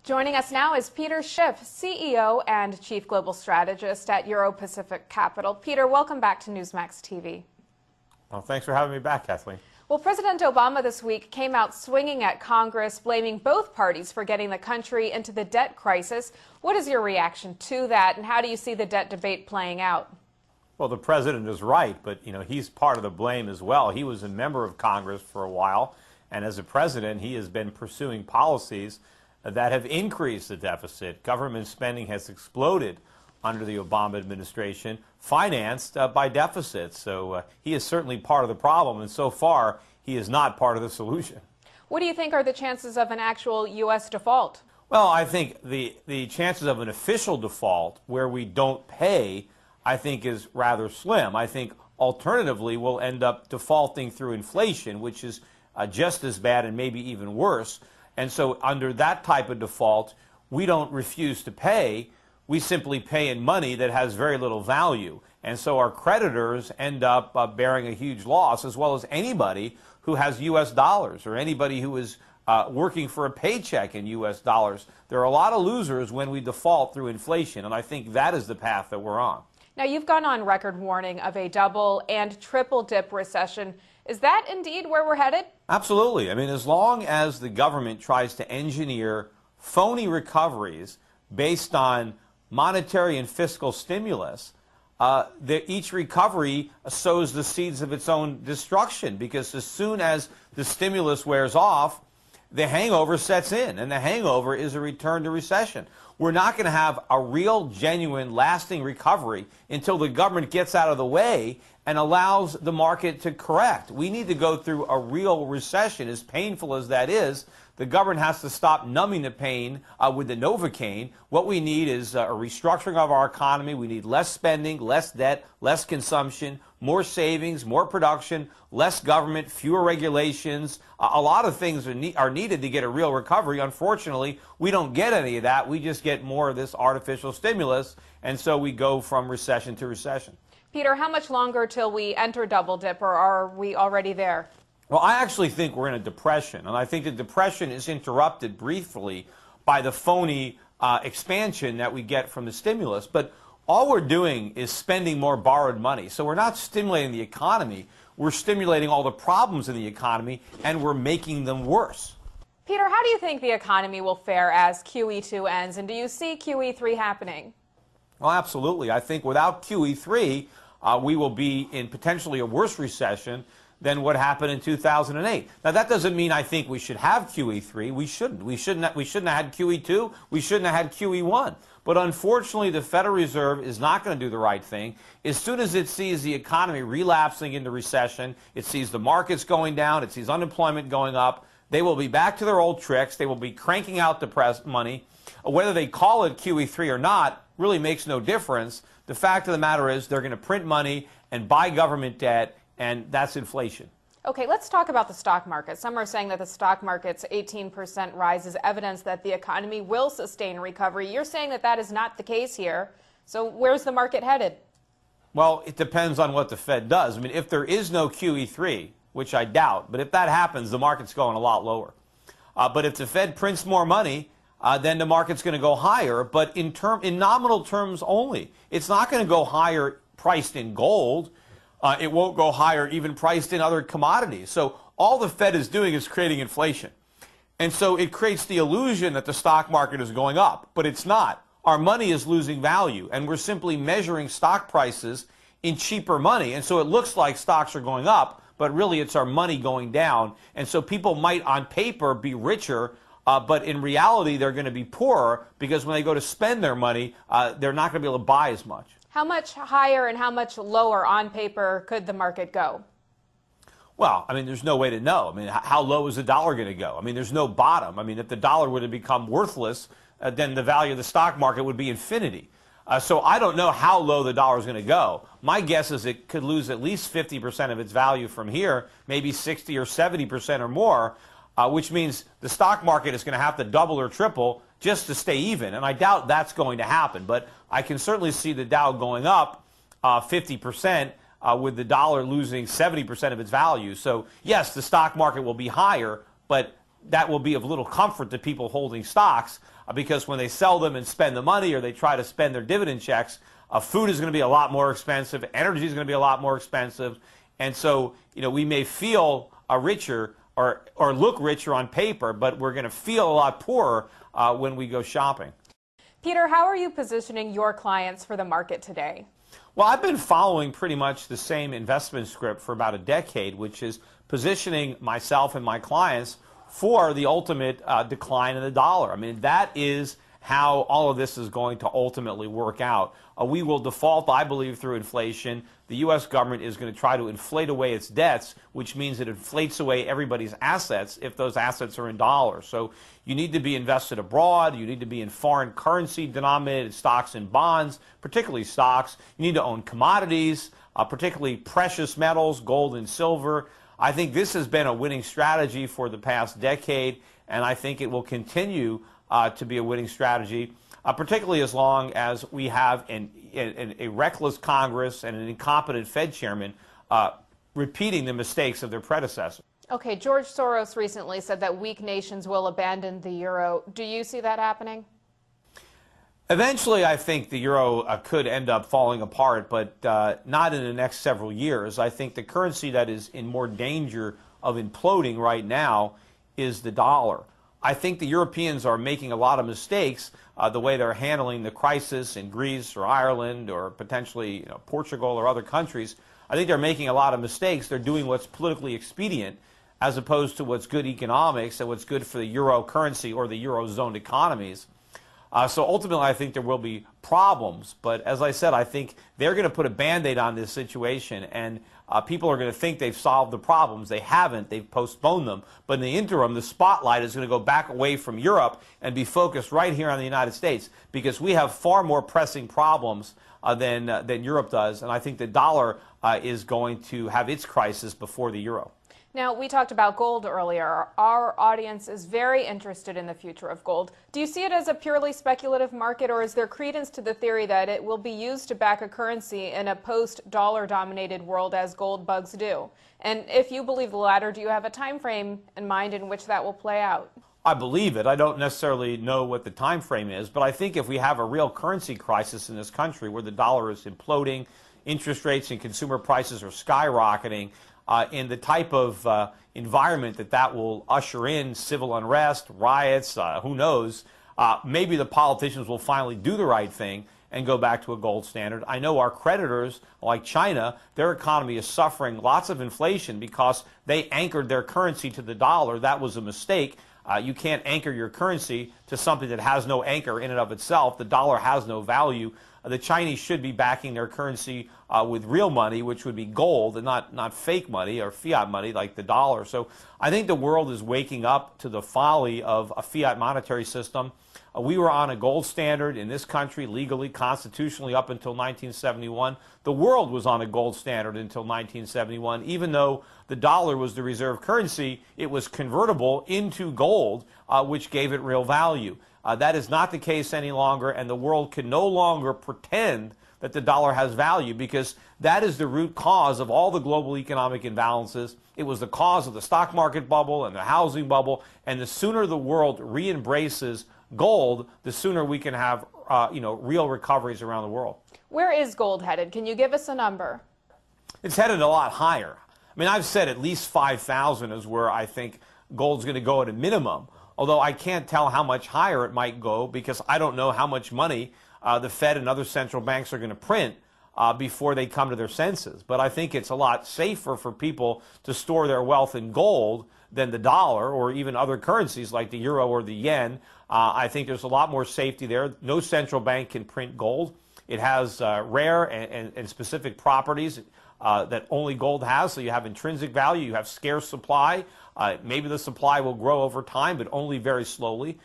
Joining us now is Peter Schiff, CEO and Chief Global Strategist at Euro-Pacific Capital. Peter, welcome back to Newsmax TV. Well, thanks for having me back, Kathleen. Well, President Obama this week came out swinging at Congress, blaming both parties for getting the country into the debt crisis. What is your reaction to that, and how do you see the debt debate playing out? Well, the president is right, but, he's part of the blame as well. He was a member of Congress for a while, and as a president, he has been pursuing policies that have increased the deficit. Government spending has exploded under the Obama administration, financed by deficits. So he is certainly part of the problem, and so far, he is not part of the solution. What do you think are the chances of an actual U.S. default? Well, I think the chances of an official default where we don't pay, I think, is rather slim. I think alternatively we'll end up defaulting through inflation, which is just as bad and maybe even worse. And so under that type of default, we don't refuse to pay. We simply pay in money that has very little value. And so our creditors end up bearing a huge loss, as well as anybody who has U.S. dollars or anybody who is working for a paycheck in U.S. dollars. There are a lot of losers when we default through inflation, and I think that is the path that we're on. Now, you've gone on record warning of a double and triple dip recession. Is that indeed where we're headed? Absolutely. I mean, as long as the government tries to engineer phony recoveries based on monetary and fiscal stimulus, each recovery sows the seeds of its own destruction, because as soon as the stimulus wears off, the hangover sets in, and the hangover is a return to recession. We're not going to have a real, genuine, lasting recovery until the government gets out of the way and allows the market to correct. We need to go through a real recession, as painful as that is. The government has to stop numbing the pain with the Novocaine. What we need is a restructuring of our economy. We need less spending, less debt, less consumption, more savings, more production, less government, fewer regulations. A lot of things are needed to get a real recovery. Unfortunately, we don't get any of that. We just get more of this artificial stimulus, and so we go from recession to recession. Peter, how much longer till we enter double dip, or are we already there? Well, I actually think we're in a depression, and I think the depression is interrupted briefly by the phony expansion that we get from the stimulus. But all we're doing is spending more borrowed money. So we're not stimulating the economy. We're stimulating all the problems in the economy, and we're making them worse. Peter, how do you think the economy will fare as QE2 ends, and do you see QE3 happening? Well, absolutely. I think without QE3, we will be in potentially a worse recession than what happened in 2008. Now, that doesn't mean I think we should have QE3. We shouldn't. We shouldn't have had QE2. We shouldn't have had QE1. But unfortunately, the Federal Reserve is not going to do the right thing. As soon as it sees the economy relapsing into recession, it sees the markets going down, it sees unemployment going up, they will be back to their old tricks. They will be cranking out the money. Whether they call it QE3 or not really makes no difference. The fact of the matter is they're going to print money and buy government debt, and that's inflation. Okay, let's talk about the stock market. Some are saying that the stock market's 18% rise is evidence that the economy will sustain recovery. You're saying that that is not the case here. So where's the market headed? Well, it depends on what the Fed does. I mean, if there is no QE3, which I doubt, but if that happens, the market's going a lot lower. But if the Fed prints more money, then the market's going to go higher, but in nominal terms only. It's not going to go higher priced in gold. It won't go higher even priced in other commodities. So all the Fed is doing is creating inflation. And so it creates the illusion that the stock market is going up, but it's not. Our money is losing value, and we're simply measuring stock prices in cheaper money. And so it looks like stocks are going up, but really it's our money going down. And so people might, on paper, be richer, but in reality, they're going to be poorer, because when they go to spend their money, they're not going to be able to buy as much. How much higher and how much lower on paper could the market go? Well, I mean, there's no way to know. I mean, how low is the dollar going to go? I mean, there's no bottom. I mean, if the dollar were to become worthless, then the value of the stock market would be infinity. So I don't know how low the dollar is going to go. My guess is it could lose at least 50% of its value from here, maybe 60 or 70% or more, which means the stock market is going to have to double or triple just to stay even. And I doubt that's going to happen. But I can certainly see the Dow going up 50% with the dollar losing 70% of its value. So, yes, the stock market will be higher, but that will be of little comfort to people holding stocks. because when they sell them and spend the money, or they try to spend their dividend checks, food is going to be a lot more expensive, energy is going to be a lot more expensive, and so we may feel richer or look richer on paper, but we're going to feel a lot poorer when we go shopping. Peter, how are you positioning your clients for the market today? Well, I've been following pretty much the same investment script for about a decade, which is positioning myself and my clients for the ultimate decline in the dollar. I mean, that is how all of this is going to ultimately work out. We will default, I believe, through inflation. The U.S. government is going to try to inflate away its debts, which means it inflates away everybody's assets if those assets are in dollars. So you need to be invested abroad. You need to be in foreign currency denominated stocks and bonds, particularly stocks. You need to own commodities, particularly precious metals, gold and silver. I think this has been a winning strategy for the past decade, and I think it will continue to be a winning strategy, particularly as long as we have a reckless Congress and an incompetent Fed chairman repeating the mistakes of their predecessors. Okay, George Soros recently said that weak nations will abandon the euro. Do you see that happening? Eventually, I think the euro could end up falling apart, but not in the next several years. I think the currency that is in more danger of imploding right now is the dollar. I think the Europeans are making a lot of mistakes the way they're handling the crisis in Greece or Ireland or potentially Portugal or other countries. I think they're making a lot of mistakes. They're doing what's politically expedient as opposed to what's good economics and what's good for the euro currency or the eurozone economies. So ultimately, I think there will be problems. But as I said, I think they're going to put a Band-Aid on this situation, and people are going to think they've solved the problems. They haven't. They've postponed them. But in the interim, the spotlight is going to go back away from Europe and be focused right here on the United States, because we have far more pressing problems than Europe does. And I think the dollar is going to have its crisis before the euro. Now, we talked about gold earlier. Our audience is very interested in the future of gold. Do you see it as a purely speculative market, or is there credence to the theory that it will be used to back a currency in a post-dollar dominated world as gold bugs do? And if you believe the latter, do you have a time frame in mind in which that will play out? I believe it. I don't necessarily know what the time frame is, but I think if we have a real currency crisis in this country where the dollar is imploding, interest rates and consumer prices are skyrocketing, in the type of environment that will usher in civil unrest, riots, who knows, maybe the politicians will finally do the right thing and go back to a gold standard. I know our creditors, like China, their economy is suffering lots of inflation because they anchored their currency to the dollar. That was a mistake. You can't anchor your currency to something that has no anchor in and of itself. The dollar has no value. The Chinese should be backing their currency with real money, which would be gold, and not fake money or fiat money like the dollar. So I think the world is waking up to the folly of a fiat monetary system. We were on a gold standard in this country legally, constitutionally, up until 1971. The world was on a gold standard until 1971. Even though the dollar was the reserve currency, it was convertible into gold, which gave it real value. That is not the case any longer, and the world can no longer pretend that the dollar has value, because that is the root cause of all the global economic imbalances. It was the cause of the stock market bubble and the housing bubble, and the sooner the world re-embraces gold, the sooner we can have real recoveries around the world. Where is gold headed? Can you give us a number? It's headed a lot higher. I mean, I've said at least 5,000 is where I think gold's going to go at a minimum. Although I can't tell how much higher it might go, because I don't know how much money the Fed and other central banks are going to print before they come to their senses. But I think it's a lot safer for people to store their wealth in gold than the dollar or even other currencies like the euro or the yen. I think there's a lot more safety there. No central bank can print gold. It has rare and specific properties that only gold has. So you have intrinsic value, you have scarce supply. Maybe the supply will grow over time, but only very slowly.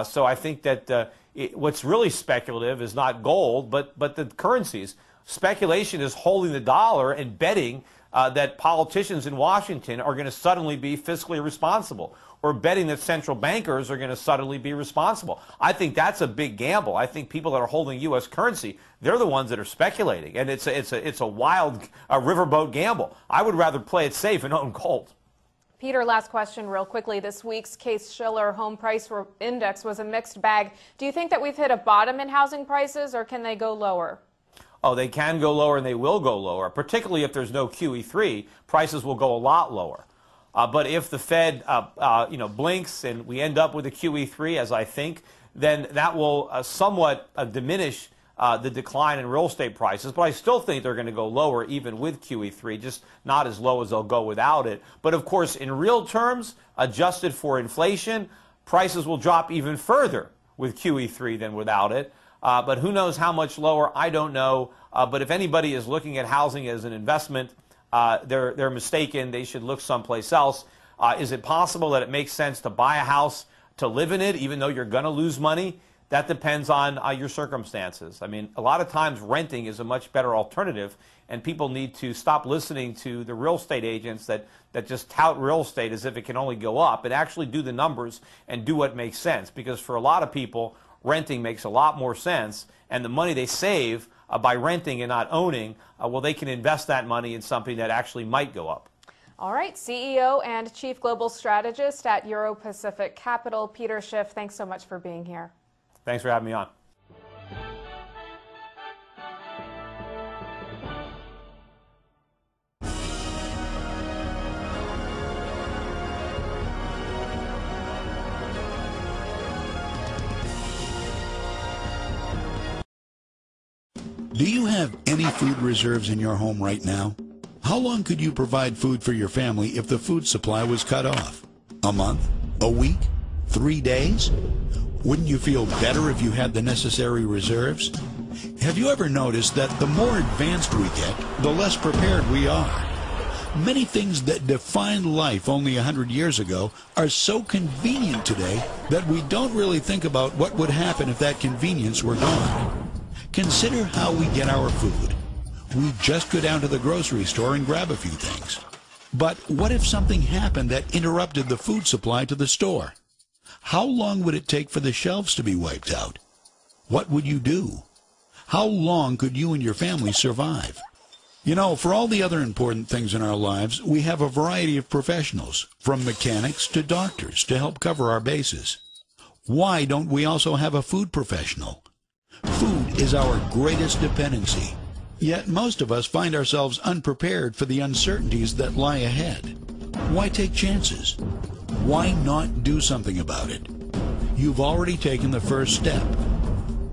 So I think that what's really speculative is not gold, but the currencies. Speculation is holding the dollar and betting that politicians in Washington are going to suddenly be fiscally responsible, or betting that central bankers are going to suddenly be responsible. I think that's a big gamble. I think people that are holding U.S. currency, they're the ones that are speculating, and it's a wild riverboat gamble. I would rather play it safe and own gold. Peter, last question real quickly. This week's Case-Shiller home price index was a mixed bag. Do you think that we've hit a bottom in housing prices, or can they go lower? Oh, they can go lower and they will go lower, particularly if there's no QE3. Prices will go a lot lower. But if the Fed blinks and we end up with a QE3, as I think, then that will somewhat diminish the decline in real estate prices. But I still think they're going to go lower even with QE3, just not as low as they'll go without it. But of course, in real terms, adjusted for inflation, prices will drop even further with QE3 than without it. But who knows how much lower? I don't know. But if anybody is looking at housing as an investment, they're mistaken. They should look someplace else. Is it possible that it makes sense to buy a house to live in it, even though you're going to lose money? That depends on your circumstances. I mean, a lot of times renting is a much better alternative, and people need to stop listening to the real estate agents that just tout real estate as if it can only go up, and actually do the numbers and do what makes sense. Because for a lot of people, renting makes a lot more sense, and the money they save by renting and not owning, well, they can invest that money in something that actually might go up. All right, CEO and Chief Global Strategist at Euro Pacific Capital, Peter Schiff, thanks so much for being here. Thanks for having me on. Do you have any food reserves in your home right now? How long could you provide food for your family if the food supply was cut off? A month? A week? 3 days? Wouldn't you feel better if you had the necessary reserves? Have you ever noticed that the more advanced we get, the less prepared we are? Many things that defined life only 100 years ago are so convenient today that we don't really think about what would happen if that convenience were gone. Consider how we get our food. We just go down to the grocery store and grab a few things. But what if something happened that interrupted the food supply to the store? How long would it take for the shelves to be wiped out? What would you do? How long could you and your family survive? You know, for all the other important things in our lives, we have a variety of professionals, from mechanics to doctors, to help cover our bases. Why don't we also have a food professional? Food is our greatest dependency. Yet most of us find ourselves unprepared for the uncertainties that lie ahead. Why take chances? Why not do something about it? You've already taken the first step.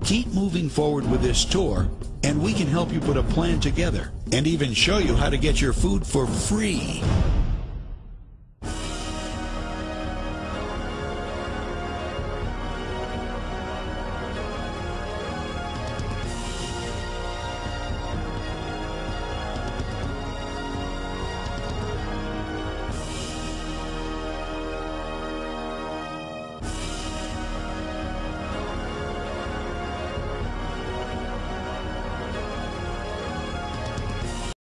Keep moving forward with this tour, and we can help you put a plan together and even show you how to get your food for free.